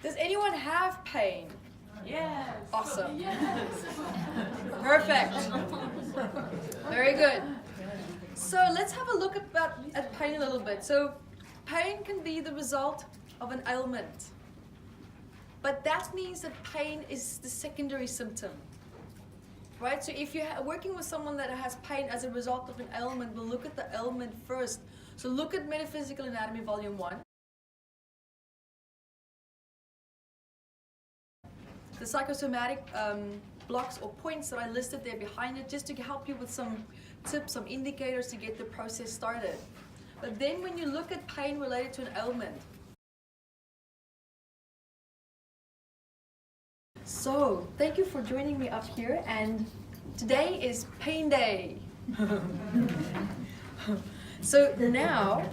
Does anyone have pain? Yes. Awesome. Yes. Perfect. Very good. So let's have a look at pain a little bit. So pain can be the result of an ailment. But that means that pain is the secondary symptom. Right? So if you're working with someone that has pain as a result of an ailment, we'll look at the ailment first. So look at Metaphysical Anatomy Volume 1. The psychosomatic blocks or points that I listed there behind it, just to help you with some tips, some indicators to get the process started. But then when you look at pain related to an ailment, so thank you for joining me up here, and today is pain day. So now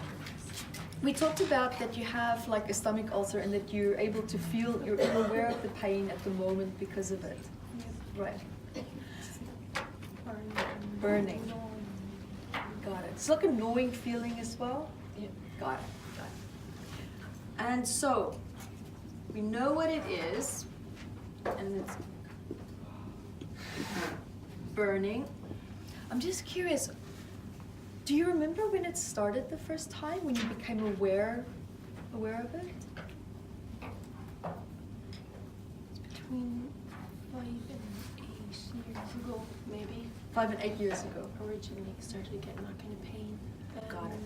we talked about that you have like a stomach ulcer and that you're able to feel, you're aware of the pain at the moment because of it. Right. Burning. Got it. It's like a gnawing feeling as well. Yeah. Got it. Got it. And so we know what it is, and it's burning. I'm just curious. Do you remember when it started the first time, when you became aware of it? It's between 5 and 8 years ago, maybe. 5 and 8 years ago. Originally started getting that kind of pain. Got it.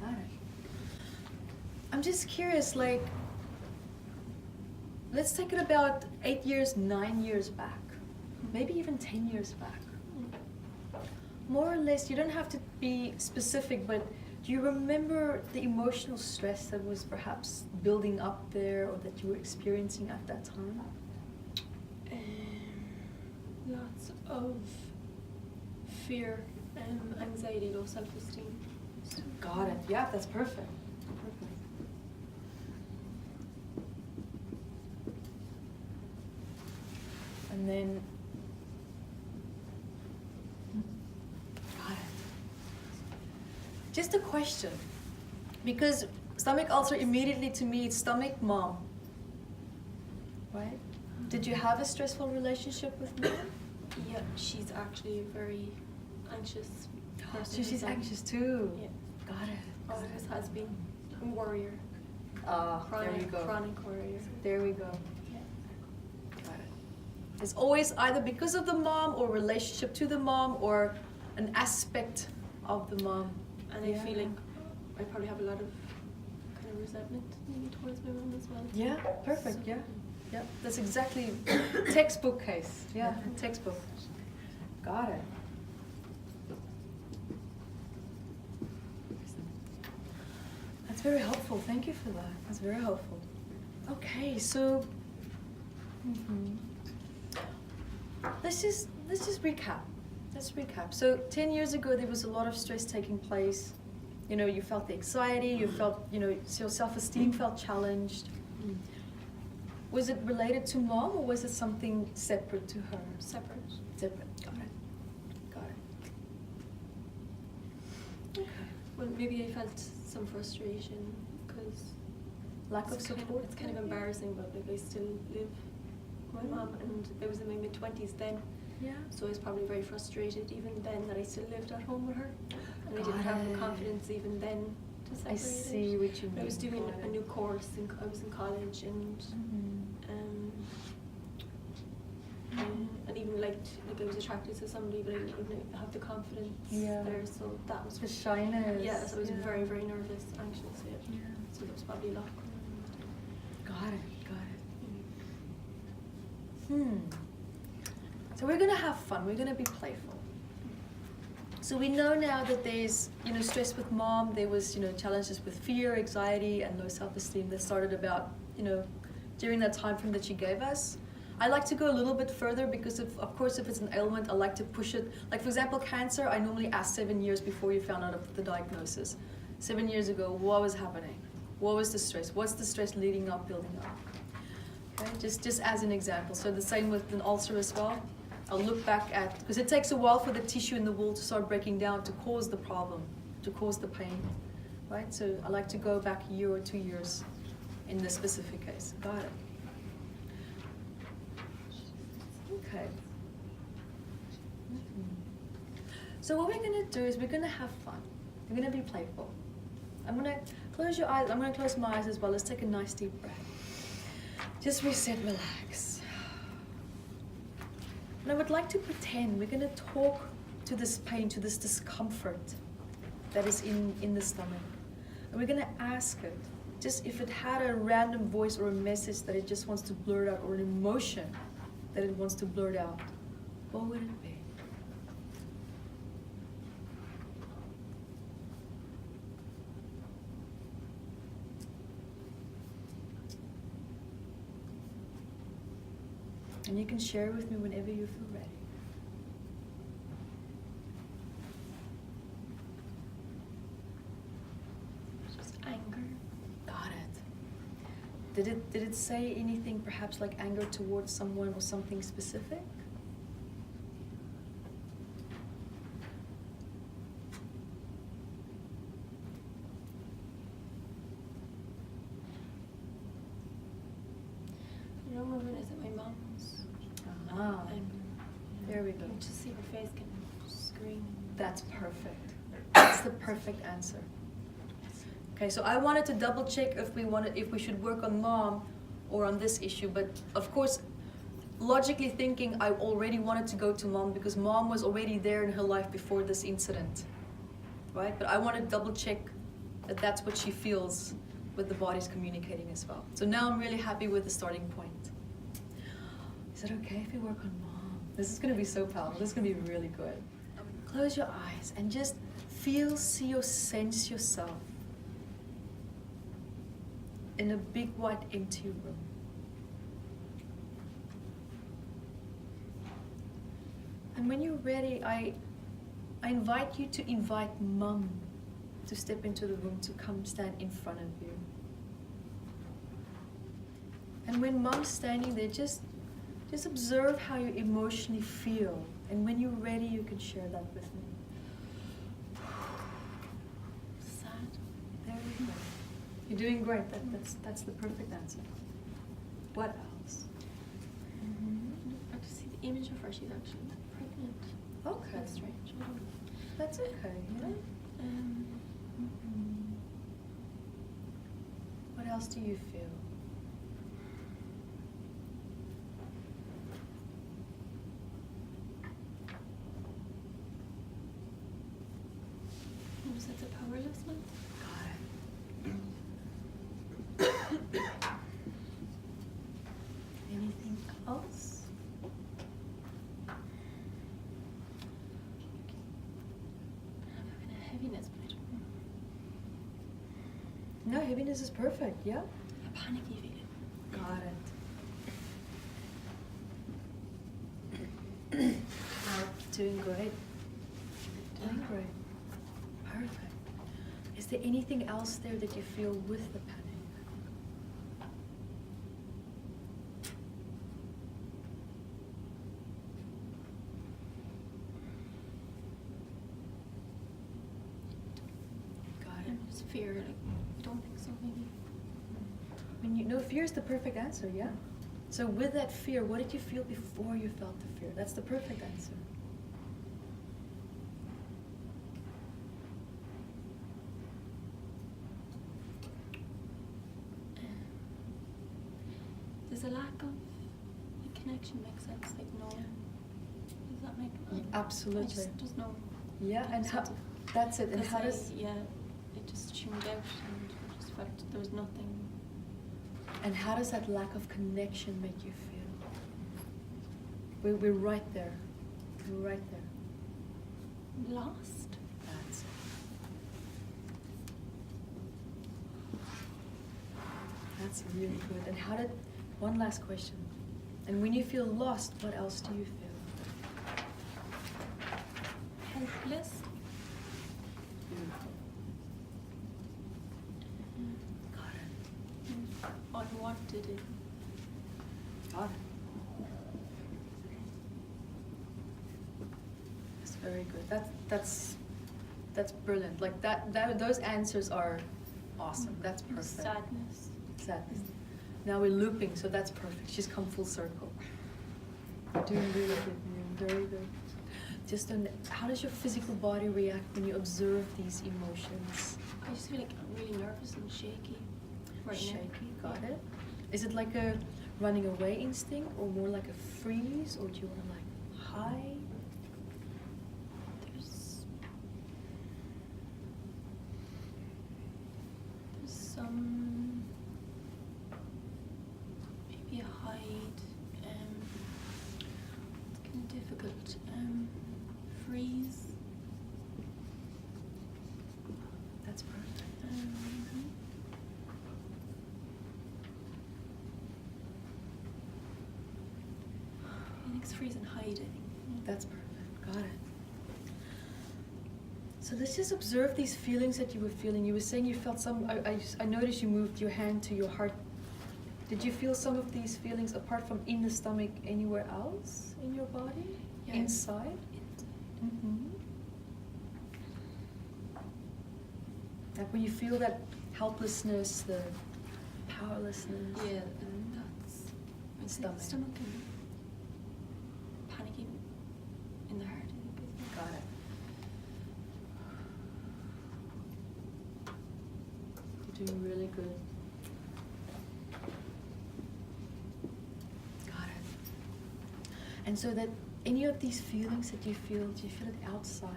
Got it. I'm just curious, like, let's take it about 8 years, 9 years back. Maybe even 10 years back. More or less, you don't have to be specific, but do you remember the emotional stress that was perhaps building up there or that you were experiencing at that time? Lots of fear, anxiety, low self-esteem. Got it. Yeah, that's perfect. Perfect. And then got it. Just a question, because stomach ulcer immediately to me it's stomach mom, right? Did you have a stressful relationship with mom? Yeah, she's actually a very anxious person. So she's anxious too. Yeah. Got it. Always has been a warrior. There you go. Chronic warrior. There we go. Yeah. Got it. It's always either because of the mom or relationship to the mom or an aspect of the mom. And I feel like I probably have a lot of kind of resentment maybe towards my mom as well. Yeah, perfect, So, yeah. Yeah, that's exactly textbook case. Yeah, textbook. Got it. That's very helpful. Thank you for that. That's very helpful. Okay, so let's just recap. Let's recap. So 10 years ago, there was a lot of stress taking place. You know, you felt the anxiety. You felt, you know, your self-esteem felt challenged. Was it related to mom or was it something separate to her? Separate. Separate. Got it. Got it. Okay. Well, maybe I felt some frustration because Lack of support. It's kind of embarrassing, but like I still live with my mom, and I was in my mid-20s then. Yeah. So I was probably very frustrated even then that I still lived at home with her, and I didn't Got have the it. confidence even then to separate I see it. what you mean. I was doing Got a it. new course, I was in college, and and even like I was attracted to somebody, but I didn't even have the confidence there. So that was The shyness. Yeah, so I was very, very nervous, anxious. Yeah. Yeah. So there was probably a lot. Got it. Got it. So we're gonna have fun. We're gonna be playful. So we know now that there's, you know, stress with mom. There was, you know, challenges with fear, anxiety, and low self-esteem that started about, you know, during that time frame that she gave us. I like to go a little bit further because, of course, if it's an ailment, I like to push it. Like, for example, cancer, I normally ask 7 years before you found out of the diagnosis. 7 years ago, what was happening? What was the stress? What's the stress leading up, building up? Okay, just as an example. So the same with an ulcer as well. I'll look back at, because it takes a while for the tissue in the wall to start breaking down to cause the problem, to cause the pain. right? So I like to go back a year or 2 years in this specific case. Got it. Okay. So what we're going to do is we're going to have fun. We're going to be playful. I'm going to close your eyes. I'm going to close my eyes as well. Let's take a nice deep breath. Just reset, relax. And I would like to pretend we're going to talk to this pain, to this discomfort that is in the stomach. And we're going to ask it, just if it had a random voice or a message that it just wants to blurt out, or an emotion that it wants to blurt out, what would it be? And you can share with me whenever you feel ready. Just anger. Got it. Did it say anything perhaps like anger towards someone or something specific? You know, when is it my mom's? There we go. You just see her face can scream. That's perfect. That's the perfect answer. Okay, so I wanted to double check if we should work on mom or on this issue, but of course, logically thinking, I already wanted to go to mom because mom was already there in her life before this incident, right? But I want to double check that that's what she feels with the body's communicating as well. So now I'm really happy with the starting point. Is it okay if we work on mom? This is going to be so powerful. This is going to be really good. Close your eyes and just feel, see, or sense yourself in a big, white, empty room. And when you're ready, I invite you to invite mom to step into the room, to come stand in front of you. And when mom's standing there, just observe how you emotionally feel. And when you're ready, you can share that with me. Sad. There we go. You're doing great. That's the perfect answer. What else? I just see the image of her. She's actually pregnant. Okay. That's strange. That's okay. Yeah. What else do you feel? It's a powerlessness. Got it. Anything else? I'm having a heaviness, but I don't know. No, heaviness is perfect, yeah? A panicky feeling. Got it. Doing great. Doing great. Perfect. Is there anything else there that you feel with the panic? Got it. Just fear. Like, I don't think so. Maybe. When you know, fear is the perfect answer, yeah? So with that fear, what did you feel before you felt the fear? That's the perfect answer. Does a lack of a connection make sense? Like no. Does that make sense? Absolutely. Just no. Yeah, and how? That's it. And how does? Yeah, it just tuned out and I just felt there was nothing. And how does that lack of connection make you feel? We're right there. We're right there. Lost. That's it. That's really good. And how did? One last question. And when you feel lost, what else do you feel? Helpless. Beautiful. Got it. Unwanted. Got it. That's very good. That's That's brilliant. Like those answers are awesome. That's perfect. Sadness. Sadness. Now we're looping, so that's perfect. She's come full circle. Doing really good, Miriam. Very good. Just how does your physical body react when you observe these emotions? I just feel like I'm really nervous and shaky right now. Shaky, got it. Is it like a running away instinct, or more like a freeze, or do you want to like hide? There's some maybe a hide. It's kind of difficult. Freeze. That's perfect. It's freeze and hide, I think. That's perfect. Got it. So let's just observe these feelings that you were feeling. You were saying you felt some. I noticed you moved your hand to your heart. Did you feel some of these feelings apart from in the stomach anywhere else in your body? Yeah. Inside? Mm-hmm. Like when you feel that helplessness, the powerlessness. Yeah, and that's my Stomach. stomach and panicking in the heart, I think. Got it. You're doing really good. Got it. And so that any of these feelings that you feel, do you feel it outside?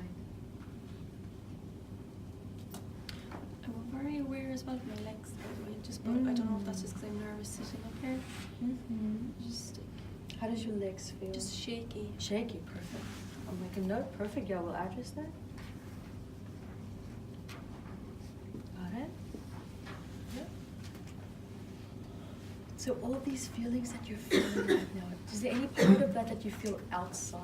I'm very aware as well of my legs, by the way. Just, but I don't know if that's just because I'm nervous sitting up here. Mm-hmm. Just How does your legs feel? just shaky. Shaky, perfect. I'll make a note, perfect. Yeah, we'll address that. Got it? Yep. So all of these feelings that you're feeling right now, is there any part of that you feel outside?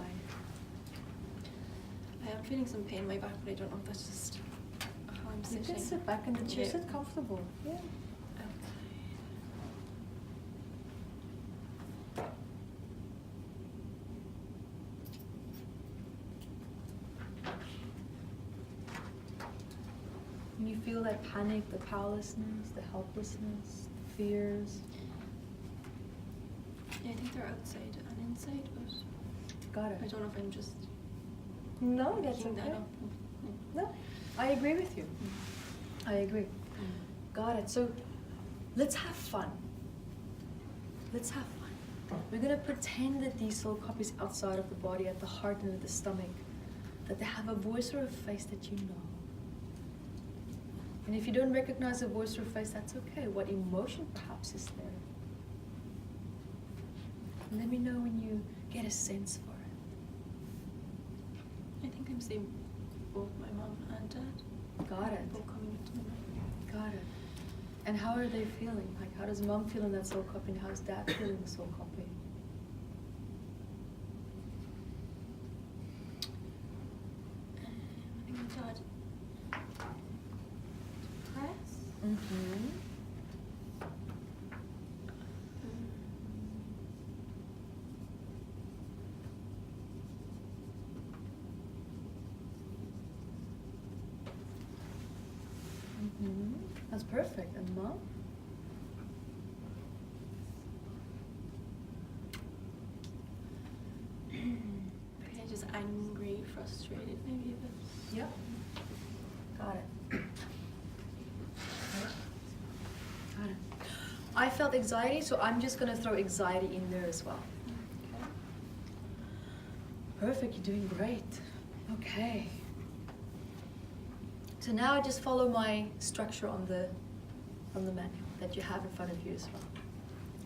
I am feeling some pain in my back, but I don't know if that's just how I'm You sitting. can sit back in the chair, Yeah. sit comfortable. Yeah. When you feel that panic, the powerlessness, the helplessness, the fears. Yeah, I think they're outside and inside, but Got it. I don't know if I'm just No, that's picking okay. that up. No, I agree with you. I agree. Got it. So let's have fun. Let's have fun. We're going to pretend that these soul copies outside of the body, at the heart and at the stomach, that they have a voice or a face that you know. And if you don't recognize a voice or a face, that's okay. What emotion perhaps is there? Let me know when you get a sense for it. I think I'm seeing both my mom and dad. Got it. Both coming into my mind. Got it. And how are they feeling? Like, how does mom feel in that soul copy, and how does dad feel in the soul copy? I think my dad depressed. Mm-hmm. Mm-hmm. That's perfect. And mom? Kind of just angry, frustrated, maybe a bit. Yep. Got it. Got it. I felt anxiety, so I'm just going to throw anxiety in there as well. Okay. Perfect. You're doing great. Okay. So now I just follow my structure on the manual that you have in front of you as well.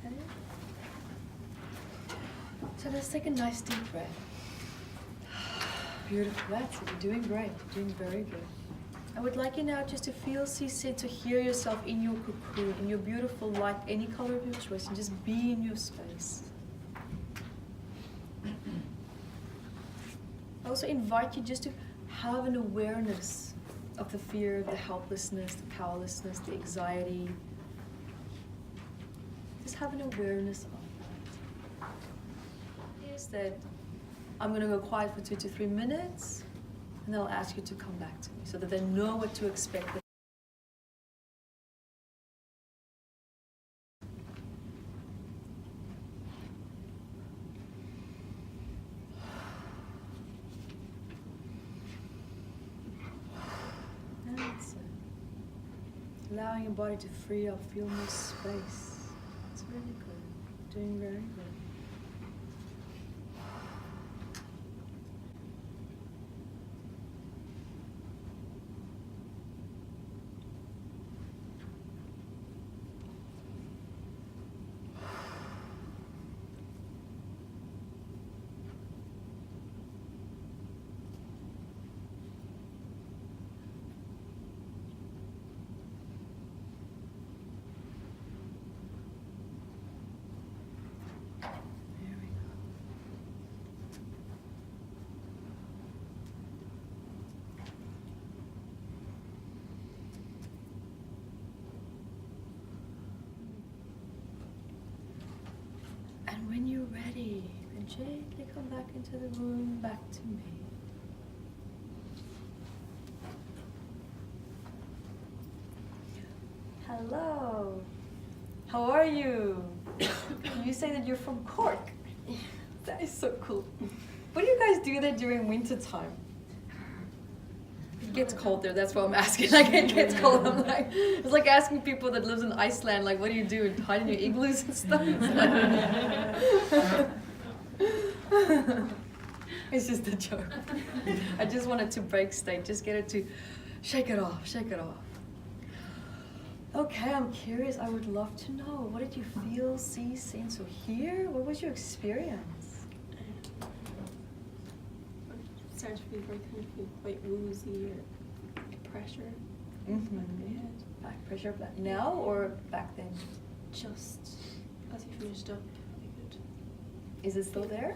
Okay. So let's take a nice deep breath. Beautiful. That's it. You're doing great. You're doing very good. I would like you now just to feel, see, sit, to hear yourself in your cocoon, in your beautiful light, any color of your choice, and just be in your space. I also invite you just to have an awareness of the fear, the helplessness, the powerlessness, the anxiety. Just have an awareness of that. Is that I'm going to go quiet for 2 to 3 minutes, And they'll ask you to come back to me so that they know what to expect. That's it. Allowing your body to free up, feel more space. It's really good. Doing very good. And when you're ready, then gently come back into the room, back to me. Hello. How are you? You say that you're from Cork. That is so cool. What do you guys do there during winter time? It gets cold there, that's why I'm asking. Like, it gets cold. I'm like, it's like asking people that lives in Iceland, like, what do you do? Hide in your igloos and stuff? It's just a joke. I just wanted to break state, just get it to shake it off, shake it off. Okay, I'm curious. I would love to know. What did you feel, see, sense, or hear? What was your experience? Started to feel quite woozy or pressure. Mm-hmm. Back of my head. Back pressure, now or back then? Just as you finished up, I could. Is it still there?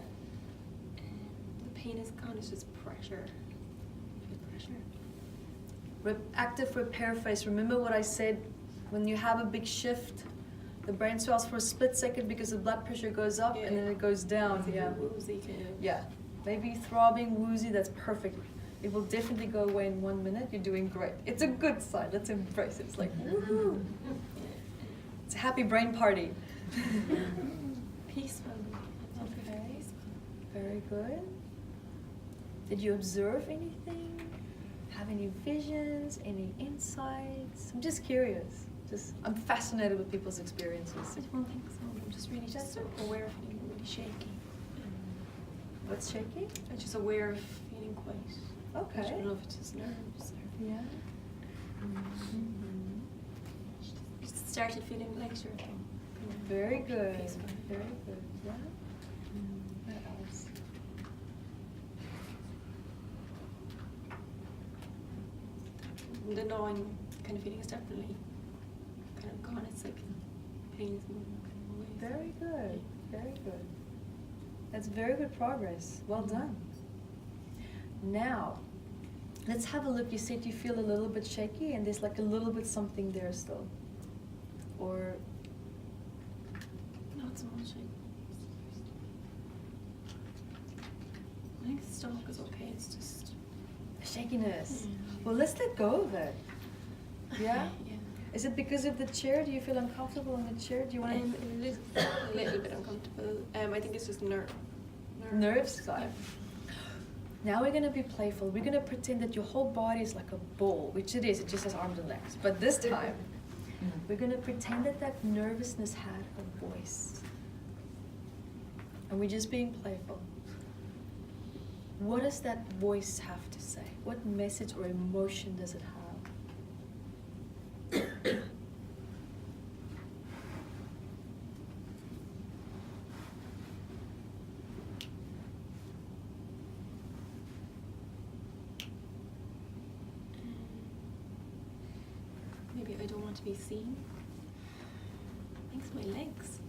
The pain is gone. It's just pressure. Feel pressure. Active repair phase. Remember what I said? When you have a big shift, the brain swells for a split second because the blood pressure goes up and then it goes down. It's Yeah. woozy kind of. Yeah. Maybe throbbing, woozy. That's perfect. It will definitely go away in 1 minute. You're doing great. It's a good sign. Let's embrace it. It's like woohoo. It's a happy brain party. Peaceful. Okay. Very good. Did you observe anything? Have any visions? Any insights? I'm just curious. I'm fascinated with people's experiences. I don't think so. I'm just really just aware of feeling really shaky. What's shaky? I'm just aware of feeling quite. Okay. I don't know if it's just nerves or. Yeah. Just started feeling lighter. Very good. Peaceful. Very good. Yeah. What else? The gnawing kind of feeling is definitely kind of gone. It's like pain is moving kind of away. Very good. Very good. That's very good progress. Well done. Now, let's have a look. You said you feel a little bit shaky and there's like a little bit something there still. Or Not so much. I think the stomach is okay. It's just shakiness. Well, let's let go of it. Yeah? Yeah. Is it because of the chair? Do you feel uncomfortable in the chair? Do you want A little bit uncomfortable. I think it's just nerves? Got it. Now we're going to be playful. We're going to pretend that your whole body is like a ball, which it is. It just has arms and legs. But this time, we're going to pretend that that nervousness had a voice. And we're just being playful. What does that voice have to say? What message or emotion does it have? Maybe I don't want to be seen. I think it's my legs.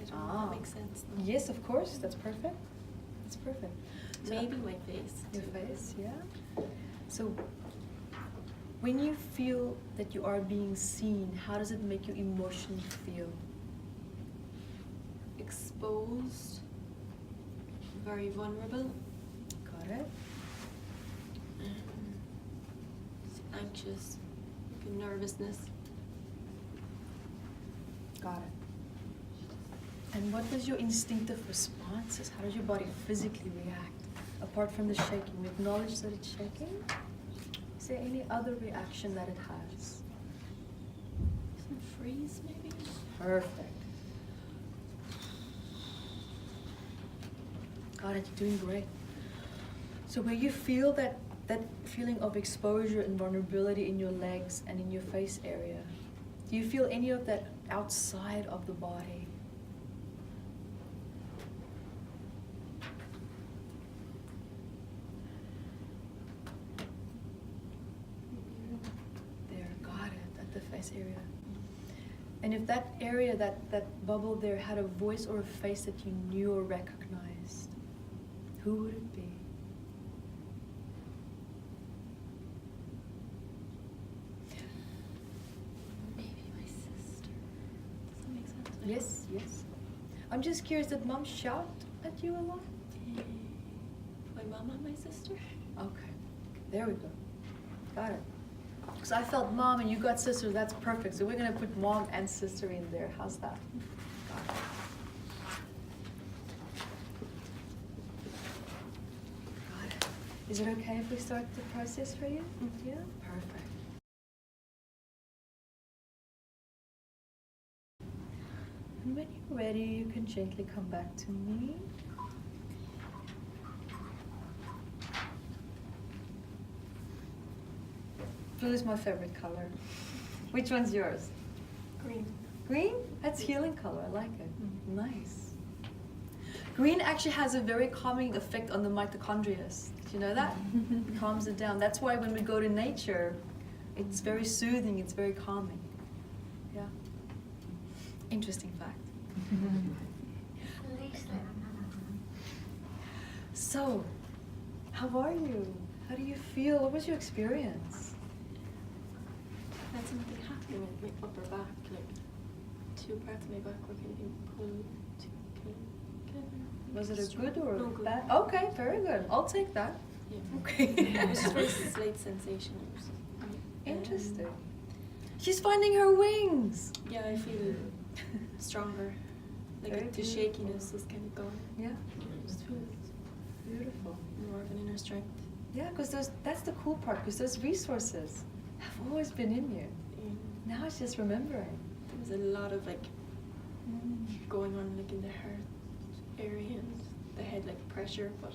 I don't know if that makes sense. No. Yes, of course. That's perfect. That's perfect. So Maybe my face. your face, yeah. So when you feel that you are being seen, how does it make you emotionally feel? Exposed. Very vulnerable. Got it? anxious, like a nervousness. Got it. And what was your instinctive responses? How does your body physically react? Apart from the shaking, we acknowledge that it's shaking. Is there any other reaction that it has? Some freeze, maybe? Perfect. Got it, you're doing great. So where you feel that feeling of exposure and vulnerability in your legs and in your face area, do you feel any of that outside of the body? There, got it, at the face area. And if that area, that bubble there had a voice or a face that you knew or recognized, who would it be? Maybe my sister. Does that make sense? Yes, yes. I'm just curious, did Mom shout at you a lot? My mom and my sister? Okay, there we go. Got it. Because I felt Mom and you got sister, that's perfect. So we're gonna put Mom and sister in there. How's that? Got it. Got it. Is it okay if we start the process for you? Yeah? Perfect. And when you're ready, you can gently come back to me. Blue is my favorite color. Which one's yours? Green. Green? That's healing color. I like it. Nice. Green actually has a very calming effect on the mitochondria. Did you know that? It calms it down. That's why when we go to nature, it's very soothing, it's very calming. Yeah. Interesting fact. So, how are you? How do you feel? What was your experience? I had something happening with my upper back, like 2 parts of my back were kind of being pulled to Was it a good or No, a good. bad? Okay, very good. I'll take that. Yeah. Okay. It was just very slight sensation. Interesting. She's finding her wings. Yeah, I feel stronger. Like Very the beautiful. shakiness is kind of gone. Yeah. I just feel Beautiful. more of an inner strength. Yeah, because that's the cool part, because those resources have always been in you. And Now it's just remembering. there was a lot of like going on like in the heart area and the head, like pressure, but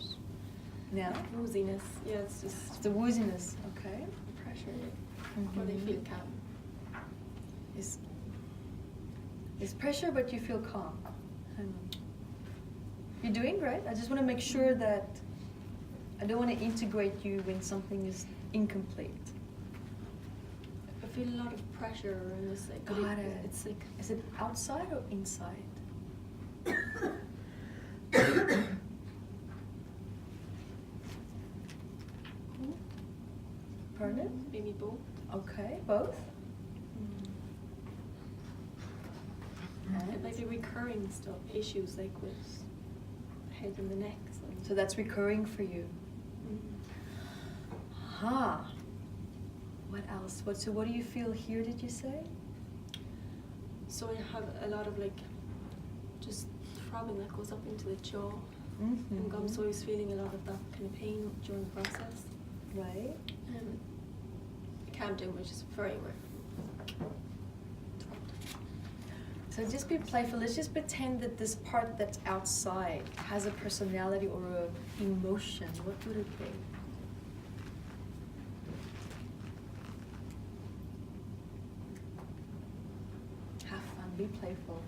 Now? wooziness. Yeah, it's just It's the wooziness, okay? pressure. Or they feel calm. It's pressure, but you feel calm. Hang on. You're doing great. I just want to make sure that I don't want to integrate you when something is incomplete. I feel a lot of pressure in this. Like, but Got it. It's like Is it outside or inside? Pardon? maybe both. Okay, both? It might be recurring stuff, issues like with head and the neck. So that's recurring for you. Huh. What else? So what do you feel here, did you say? So I have a lot of like just throbbing that goes up into the jaw and gums. So I was feeling a lot of that kind of pain during the process. Right. I calmed down, which is very rare. So just be playful. Let's just pretend that this part that's outside has a personality or a emotion. What would it be? Have fun. Be playful.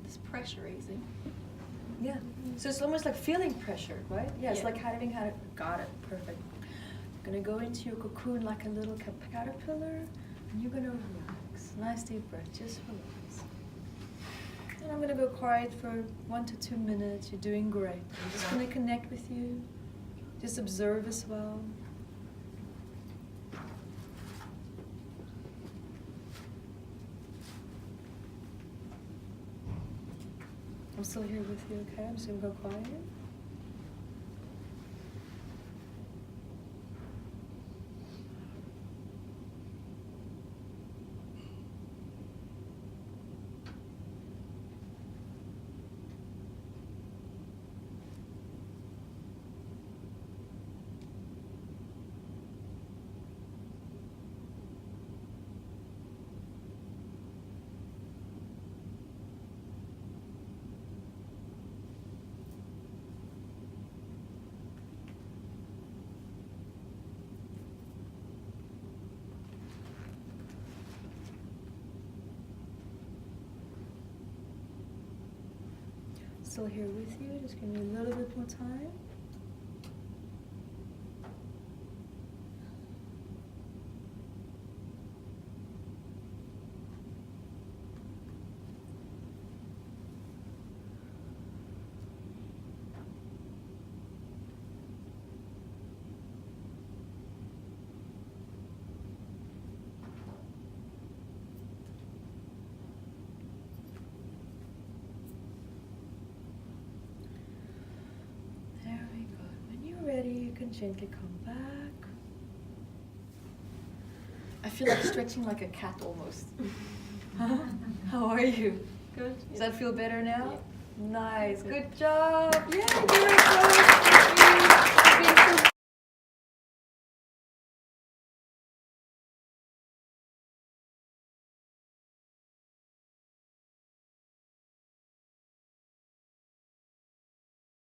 This pressurizing. Yeah. So it's almost like feeling pressure, right? Yeah, it's Yeah. like having had it. Got it. Perfect. You're going to go into your cocoon like a little caterpillar, and you're going to relax. Nice deep breath. Just relax. And I'm going to go quiet for 1 to 2 minutes. You're doing great. I'm just going to connect with you. Just observe as well. I'm still here with you, okay? I'm just gonna go quiet. Still here with you, just give me a little bit more time. Very good. When you're ready, you can gently come back. I feel like stretching like a cat almost. How are you? Good. Does that feel better now? Yeah. Nice. Good. Good job. Yeah, very good. Thank you. Being so